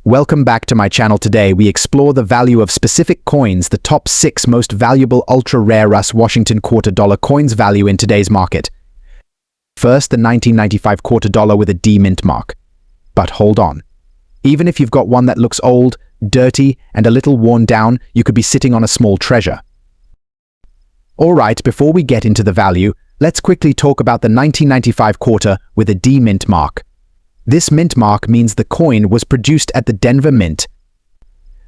Welcome back to my channel. Today we explore the value of specific coins, the top 6 most valuable ultra-rare US Washington quarter dollar coins value in today's market. First, the 1995 quarter dollar with a D mint mark. But hold on. Even if you've got one that looks old, dirty, and a little worn down, you could be sitting on a small treasure. Alright, before we get into the value, let's quickly talk about the 1995 quarter with a D mint mark. This mint mark means the coin was produced at the Denver Mint.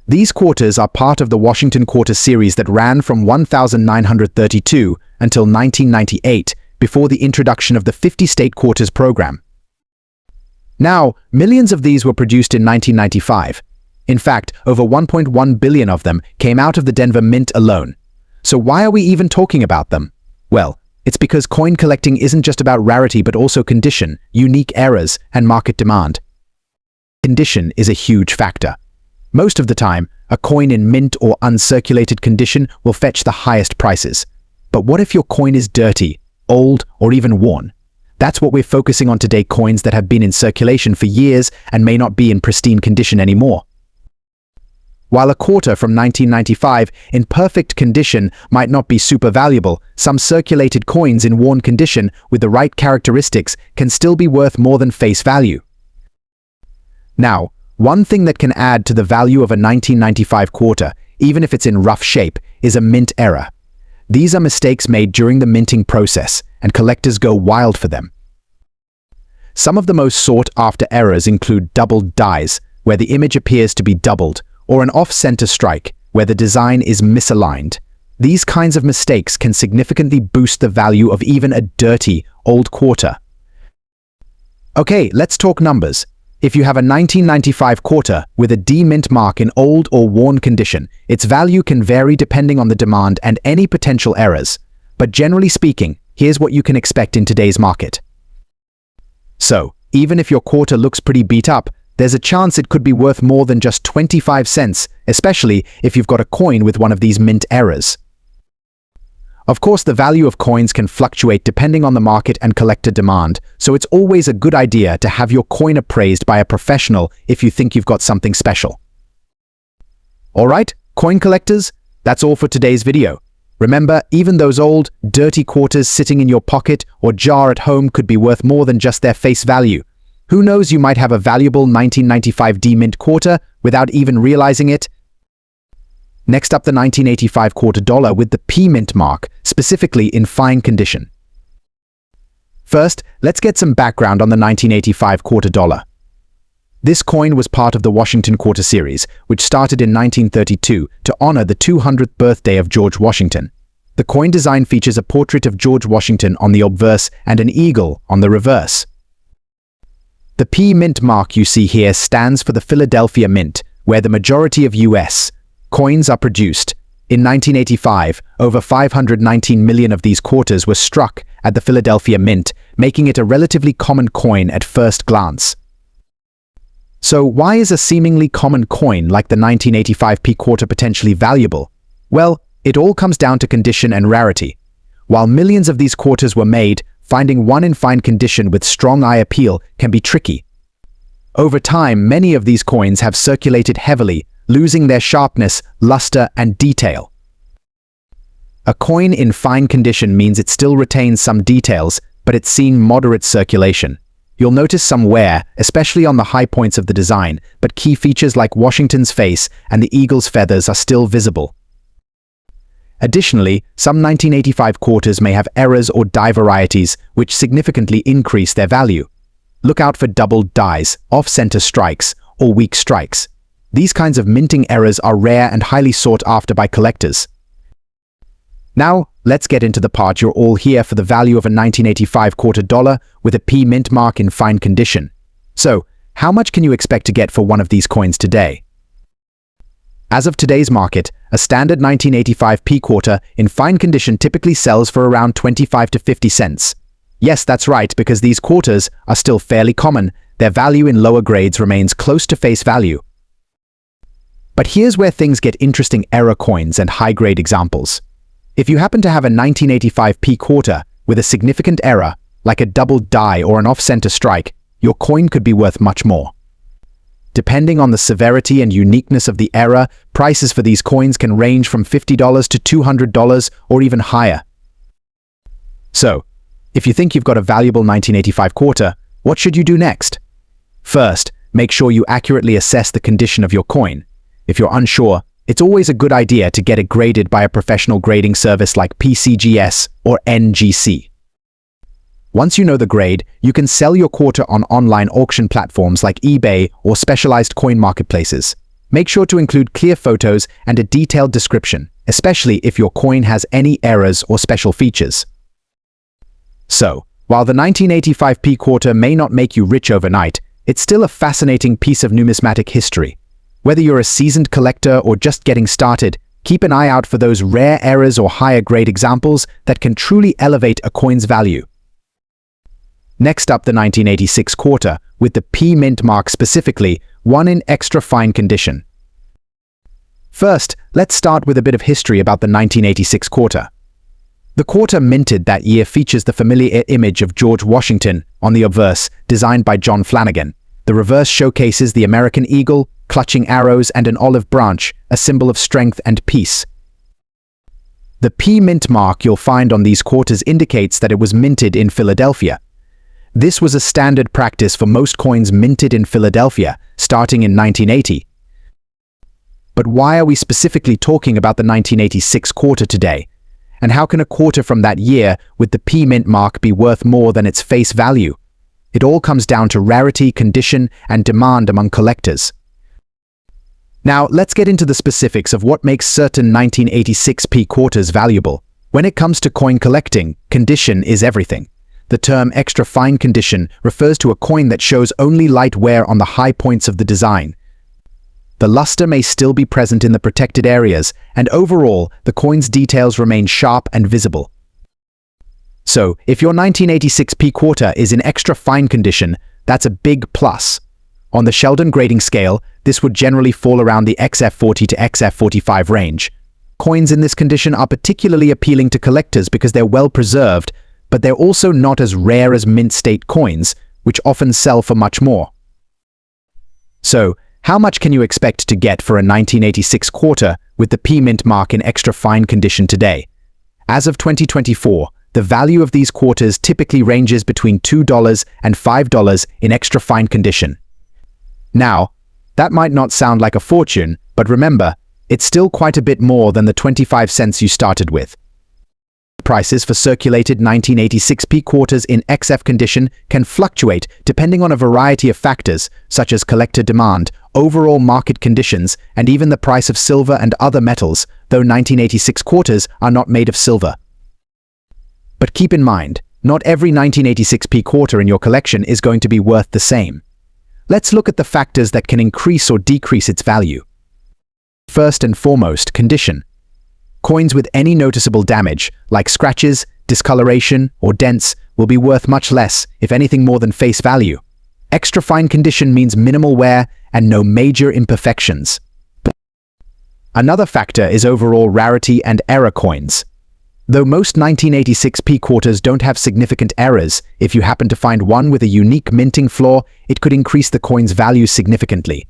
These quarters are part of the Washington Quarter series that ran from 1932 until 1998, before the introduction of the 50-state quarters program. Now, millions of these were produced in 1995. In fact, over 1.1 billion of them came out of the Denver Mint alone. So why are we even talking about them? Well, it's because coin collecting isn't just about rarity but also condition, unique errors, and market demand. Condition is a huge factor. Most of the time, a coin in mint or uncirculated condition will fetch the highest prices. But what if your coin is dirty, old, or even worn? That's what we're focusing on today: coins that have been in circulation for years and may not be in pristine condition anymore. While a quarter from 1995 in perfect condition might not be super valuable, some circulated coins in worn condition with the right characteristics can still be worth more than face value. Now, one thing that can add to the value of a 1995 quarter, even if it's in rough shape, is a mint error. These are mistakes made during the minting process, and collectors go wild for them. Some of the most sought-after errors include doubled dies, where the image appears to be doubled, or an off-center strike, where the design is misaligned. These kinds of mistakes can significantly boost the value of even a dirty, old quarter. Okay, let's talk numbers. If you have a 1995 quarter with a D mint mark in old or worn condition, its value can vary depending on the demand and any potential errors. But generally speaking, here's what you can expect in today's market. So, even if your quarter looks pretty beat up, there's a chance it could be worth more than just 25 cents, especially if you've got a coin with one of these mint errors. Of course, the value of coins can fluctuate depending on the market and collector demand, so it's always a good idea to have your coin appraised by a professional if you think you've got something special. Alright, coin collectors, that's all for today's video. Remember, even those old, dirty quarters sitting in your pocket or jar at home could be worth more than just their face value. Who knows, you might have a valuable 1995 D mint quarter without even realizing it. Next up, the 1985 quarter dollar with the P mint mark, specifically in fine condition. First, let's get some background on the 1985 quarter dollar. This coin was part of the Washington Quarter series, which started in 1932 to honor the 200th birthday of George Washington. The coin design features a portrait of George Washington on the obverse and an eagle on the reverse. The P mint mark you see here stands for the Philadelphia Mint, where the majority of US coins are produced. In 1985, over 519 million of these quarters were struck at the Philadelphia Mint, making it a relatively common coin at first glance. So why is a seemingly common coin like the 1985 P quarter potentially valuable? Well, it all comes down to condition and rarity. While millions of these quarters were made, finding one in fine condition with strong eye appeal can be tricky. Over time, many of these coins have circulated heavily, losing their sharpness, luster, and detail. A coin in fine condition means it still retains some details, but it's seen moderate circulation. You'll notice some wear, especially on the high points of the design, but key features like Washington's face and the eagle's feathers are still visible. Additionally, some 1985 quarters may have errors or die varieties, which significantly increase their value. Look out for doubled dies, off-center strikes, or weak strikes. These kinds of minting errors are rare and highly sought after by collectors. Now, let's get into the part you're all here for: the value of a 1985 quarter dollar with a P mint mark in fine condition. So, how much can you expect to get for one of these coins today? As of today's market, a standard 1985 P quarter in fine condition typically sells for around 25 to 50 cents. Yes, that's right, because these quarters are still fairly common, their value in lower grades remains close to face value. But here's where things get interesting: error coins and high-grade examples. If you happen to have a 1985 P quarter with a significant error, like a doubled die or an off-center strike, your coin could be worth much more. Depending on the severity and uniqueness of the era, prices for these coins can range from $50 to $200 or even higher. So, if you think you've got a valuable 1985 quarter, what should you do next? First, make sure you accurately assess the condition of your coin. If you're unsure, it's always a good idea to get it graded by a professional grading service like PCGS or NGC. Once you know the grade, you can sell your quarter on online auction platforms like eBay or specialized coin marketplaces. Make sure to include clear photos and a detailed description, especially if your coin has any errors or special features. So, while the 1985p quarter may not make you rich overnight, it's still a fascinating piece of numismatic history. Whether you're a seasoned collector or just getting started, keep an eye out for those rare errors or higher grade examples that can truly elevate a coin's value. Next up, the 1986 quarter, with the P mint mark specifically, one in extra fine condition. First, let's start with a bit of history about the 1986 quarter. The quarter minted that year features the familiar image of George Washington on the obverse, designed by John Flanagan. The reverse showcases the American eagle, clutching arrows and an olive branch, a symbol of strength and peace. The P mint mark you'll find on these quarters indicates that it was minted in Philadelphia. This was a standard practice for most coins minted in Philadelphia, starting in 1980. But why are we specifically talking about the 1986 quarter today? And how can a quarter from that year with the P mint mark be worth more than its face value? It all comes down to rarity, condition, and demand among collectors. Now, let's get into the specifics of what makes certain 1986p quarters valuable. When it comes to coin collecting, condition is everything. The term extra fine condition refers to a coin that shows only light wear on the high points of the design. The luster may still be present in the protected areas, and overall, the coin's details remain sharp and visible. So, if your 1986p quarter is in extra fine condition, that's a big plus. On the Sheldon grading scale, this would generally fall around the XF40 to XF45 range. Coins in this condition are particularly appealing to collectors because they're well preserved, but they're also not as rare as mint-state coins, which often sell for much more. So, how much can you expect to get for a 1986 quarter with the P mint mark in extra fine condition today? As of 2024, the value of these quarters typically ranges between $2 and $5 in extra fine condition. Now, that might not sound like a fortune, but remember, it's still quite a bit more than the 25 cents you started with. Prices for circulated 1986p quarters in XF condition can fluctuate depending on a variety of factors, such as collector demand, overall market conditions, and even the price of silver and other metals, though 1986 quarters are not made of silver. But keep in mind, not every 1986p quarter in your collection is going to be worth the same. Let's look at the factors that can increase or decrease its value. First and foremost, condition. Coins with any noticeable damage, like scratches, discoloration, or dents, will be worth much less, if anything more than face value. Extra fine condition means minimal wear and no major imperfections. Another factor is overall rarity and error coins. Though most 1986p quarters don't have significant errors, if you happen to find one with a unique minting flaw, it could increase the coin's value significantly.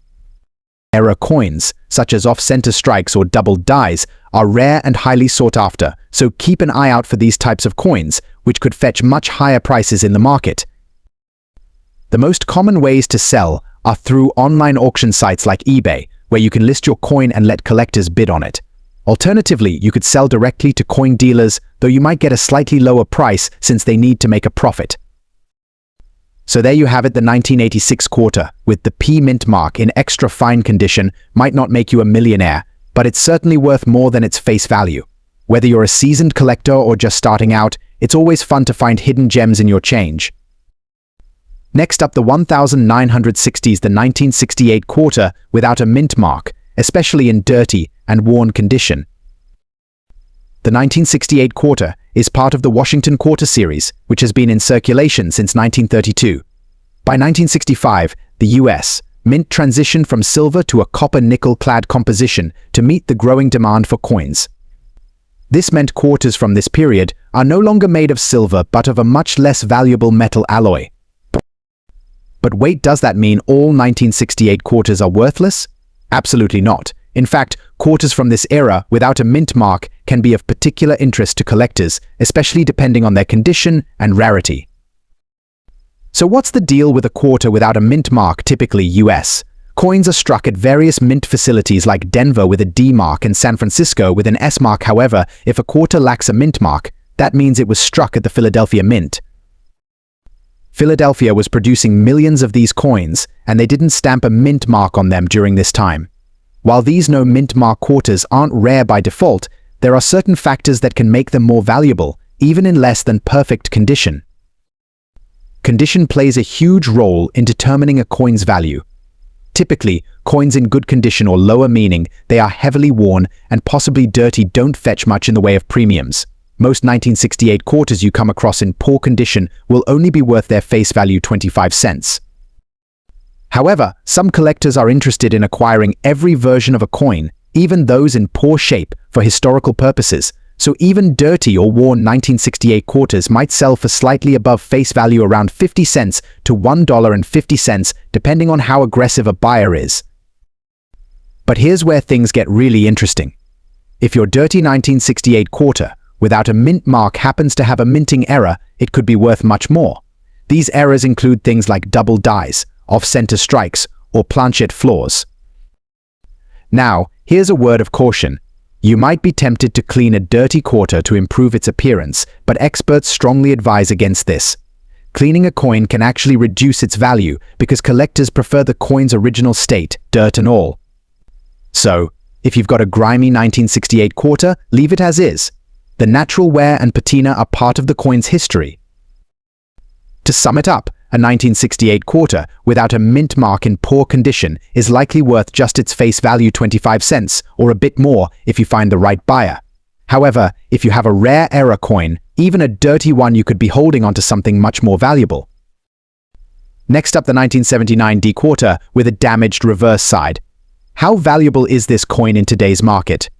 Error coins, such as off-center strikes or doubled dies, are rare and highly sought after, so keep an eye out for these types of coins, which could fetch much higher prices in the market. The most common ways to sell are through online auction sites like eBay, where you can list your coin and let collectors bid on it. Alternatively, you could sell directly to coin dealers, though you might get a slightly lower price since they need to make a profit. So there you have it, the 1986 quarter, with the P mint mark in extra fine condition might not make you a millionaire, but it's certainly worth more than its face value. Whether you're a seasoned collector or just starting out, it's always fun to find hidden gems in your change. Next up, the 1960s, the 1968 quarter without a mint mark, especially in dirty and worn condition. The 1968 quarter is part of the Washington Quarter series, which has been in circulation since 1932. By 1965, the U.S. Mint transitioned from silver to a copper-nickel-clad composition to meet the growing demand for coins. This meant quarters from this period are no longer made of silver but of a much less valuable metal alloy. But wait, does that mean all 1968 quarters are worthless? Absolutely not. In fact, quarters from this era without a mint mark can be of particular interest to collectors, especially depending on their condition and rarity. So what's the deal with a quarter without a mint mark, typically US? Coins are struck at various mint facilities like Denver with a D mark and San Francisco with an S mark. However, if a quarter lacks a mint mark, that means it was struck at the Philadelphia Mint. Philadelphia was producing millions of these coins, and they didn't stamp a mint mark on them during this time. While these no mint mark quarters aren't rare by default, there are certain factors that can make them more valuable, even in less than perfect condition. Condition plays a huge role in determining a coin's value. Typically, coins in good condition or lower, meaning they are heavily worn and possibly dirty, don't fetch much in the way of premiums. Most 1968 quarters you come across in poor condition will only be worth their face value 25 cents. However, some collectors are interested in acquiring every version of a coin, even those in poor shape, for historical purposes, so even dirty or worn 1968 quarters might sell for slightly above face value, around 50 cents to $1.50, depending on how aggressive a buyer is. But here's where things get really interesting. If your dirty 1968 quarter without a mint mark happens to have a minting error, it could be worth much more. These errors include things like double dies, off-center strikes, or planchette flaws. Now, here's a word of caution. You might be tempted to clean a dirty quarter to improve its appearance, but experts strongly advise against this. Cleaning a coin can actually reduce its value because collectors prefer the coin's original state, dirt and all. So, if you've got a grimy 1968 quarter, leave it as is. The natural wear and patina are part of the coin's history. To sum it up, a 1968 quarter without a mint mark in poor condition is likely worth just its face value 25 cents, or a bit more if you find the right buyer. However, if you have a rare error coin, even a dirty one, you could be holding onto something much more valuable. Next up, the 1979 D quarter with a damaged reverse side. How valuable is this coin in today's market?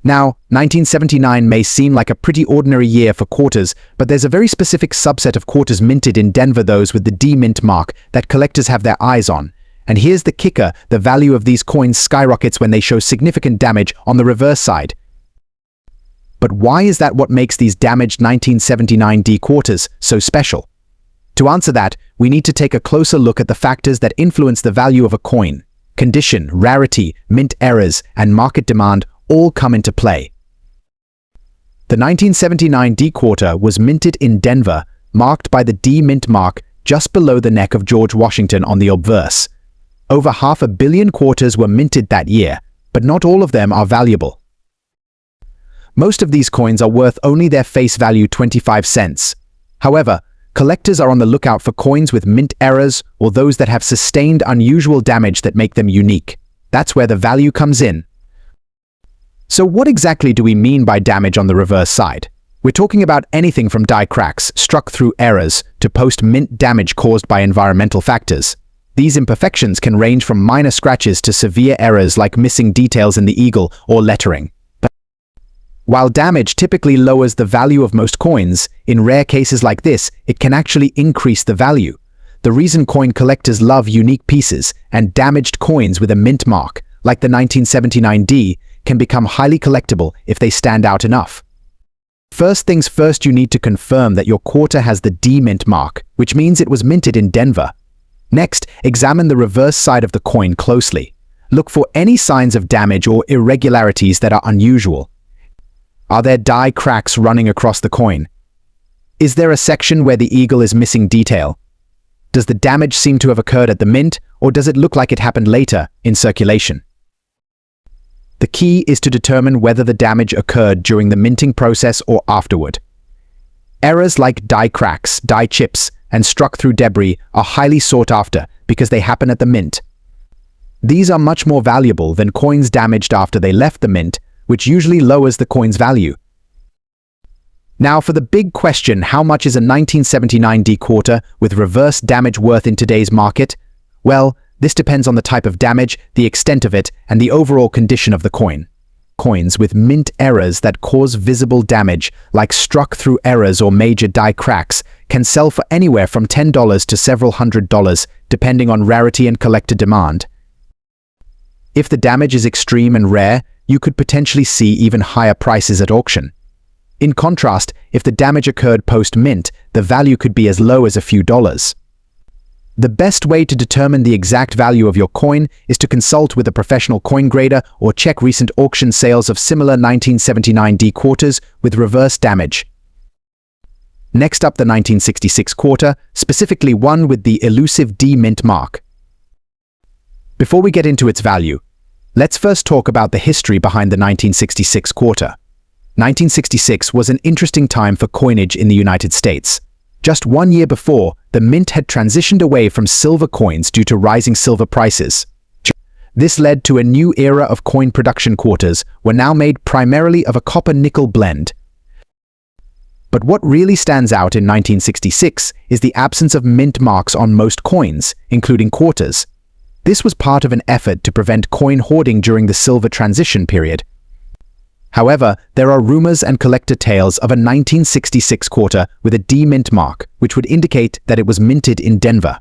Now, 1979 may seem like a pretty ordinary year for quarters, but there's a very specific subset of quarters minted in Denver, those with the D mint mark, that collectors have their eyes on. And here's the kicker: the value of these coins skyrockets when they show significant damage on the reverse side. But why is that? What makes these damaged 1979 D quarters so special? To answer that, we need to take a closer look at the factors that influence the value of a coin. Condition, rarity, mint errors, and market demand all come into play. The 1979 D quarter was minted in Denver, marked by the D mint mark just below the neck of George Washington on the obverse. Over 500 million quarters were minted that year, but not all of them are valuable. Most of these coins are worth only their face value 25 cents. However, collectors are on the lookout for coins with mint errors or those that have sustained unusual damage that make them unique. That's where the value comes in. So what exactly do we mean by damage on the reverse side? We're talking about anything from die cracks struck through errors to post-mint damage caused by environmental factors. These imperfections can range from minor scratches to severe errors like missing details in the eagle or lettering. But while damage typically lowers the value of most coins, in rare cases like this, it can actually increase the value. The reason coin collectors love unique pieces and damaged coins with a mint mark, like the 1979 D, can become highly collectible if they stand out enough. First things first, you need to confirm that your quarter has the D mint mark, which means it was minted in Denver. Next, examine the reverse side of the coin closely. Look for any signs of damage or irregularities that are unusual. Are there die cracks running across the coin? Is there a section where the eagle is missing detail? Does the damage seem to have occurred at the mint, or does it look like it happened later in circulation? The key is to determine whether the damage occurred during the minting process or afterward. Errors like die cracks, die chips, and struck through debris are highly sought after because they happen at the mint. These are much more valuable than coins damaged after they left the mint, which usually lowers the coin's value. Now for the big question: how much is a 1979 D quarter with reverse damage worth in today's market? Well, this depends on the type of damage, the extent of it, and the overall condition of the coin. coins with mint errors that cause visible damage, like struck through errors or major die cracks, can sell for anywhere from $10 to several $100s, depending on rarity and collector demand. If the damage is extreme and rare, you could potentially see even higher prices at auction. In contrast, if the damage occurred post-mint, the value could be as low as a few dollars. The best way to determine the exact value of your coin is to consult with a professional coin grader or check recent auction sales of similar 1979 D quarters with reverse damage. Next up, the 1966 quarter, specifically one with the elusive D mint mark. Before we get into its value, let's first talk about the history behind the 1966 quarter. 1966 was an interesting time for coinage in the United States. Just 1 year before, the mint had transitioned away from silver coins due to rising silver prices. This led to a new era of coin production. Quarters were now made primarily of a copper-nickel blend. But what really stands out in 1966 is the absence of mint marks on most coins, including quarters. This was part of an effort to prevent coin hoarding during the silver transition period. However, there are rumors and collector tales of a 1966 quarter with a D mint mark, which would indicate that it was minted in Denver.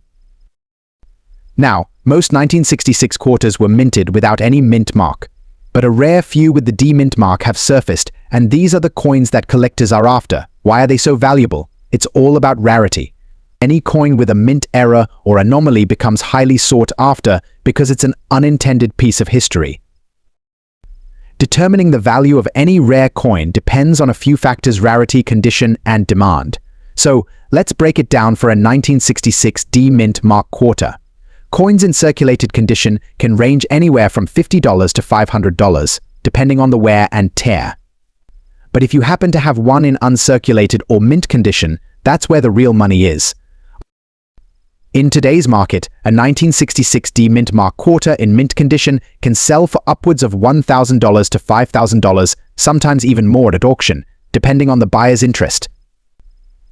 Now, most 1966 quarters were minted without any mint mark, but a rare few with the D mint mark have surfaced, and these are the coins that collectors are after. Why are they so valuable? It's all about rarity. Any coin with a mint error or anomaly becomes highly sought after because it's an unintended piece of history. Determining the value of any rare coin depends on a few factors: rarity, condition, and demand. So, let's break it down for a 1966 D mint mark quarter. Coins in circulated condition can range anywhere from $50 to $500, depending on the wear and tear. But if you happen to have one in uncirculated or mint condition, that's where the real money is. In today's market, a 1966 D mint mark quarter in mint condition can sell for upwards of $1,000 to $5,000, sometimes even more at auction, depending on the buyer's interest.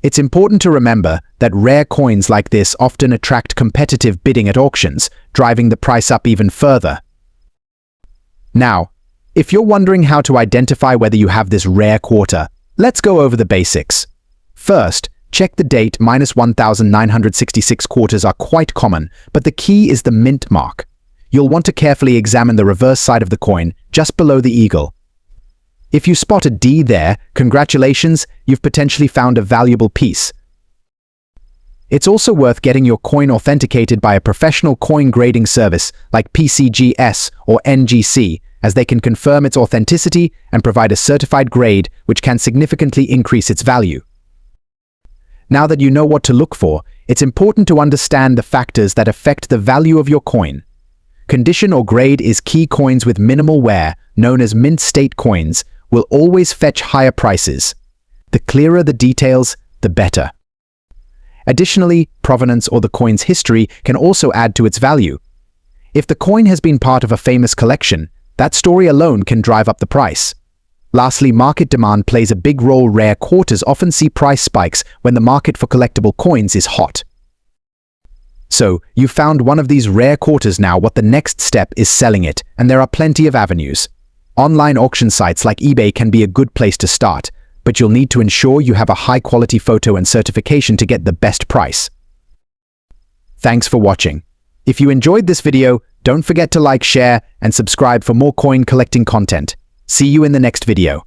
It's important to remember that rare coins like this often attract competitive bidding at auctions, driving the price up even further. Now, if you're wondering how to identify whether you have this rare quarter, let's go over the basics. First, check the date. -1966 quarters are quite common, but the key is the mint mark. You'll want to carefully examine the reverse side of the coin, just below the eagle. If you spot a D there, congratulations, you've potentially found a valuable piece. It's also worth getting your coin authenticated by a professional coin grading service like PCGS or NGC, as they can confirm its authenticity and provide a certified grade, which can significantly increase its value. Now that you know what to look for, it's important to understand the factors that affect the value of your coin. Condition or grade is key. Coins with minimal wear, known as mint state coins, will always fetch higher prices. The clearer the details, the better. Additionally, provenance or the coin's history can also add to its value. If the coin has been part of a famous collection, that story alone can drive up the price. Lastly, market demand plays a big role. Rare quarters often see price spikes when the market for collectible coins is hot. So, you've found one of these rare quarters. Now, what the next step is selling it, and there are plenty of avenues. Online auction sites like eBay can be a good place to start, but you'll need to ensure you have a high-quality photo and certification to get the best price. Thanks for watching. If you enjoyed this video, don't forget to like, share, and subscribe for more coin collecting content. See you in the next video.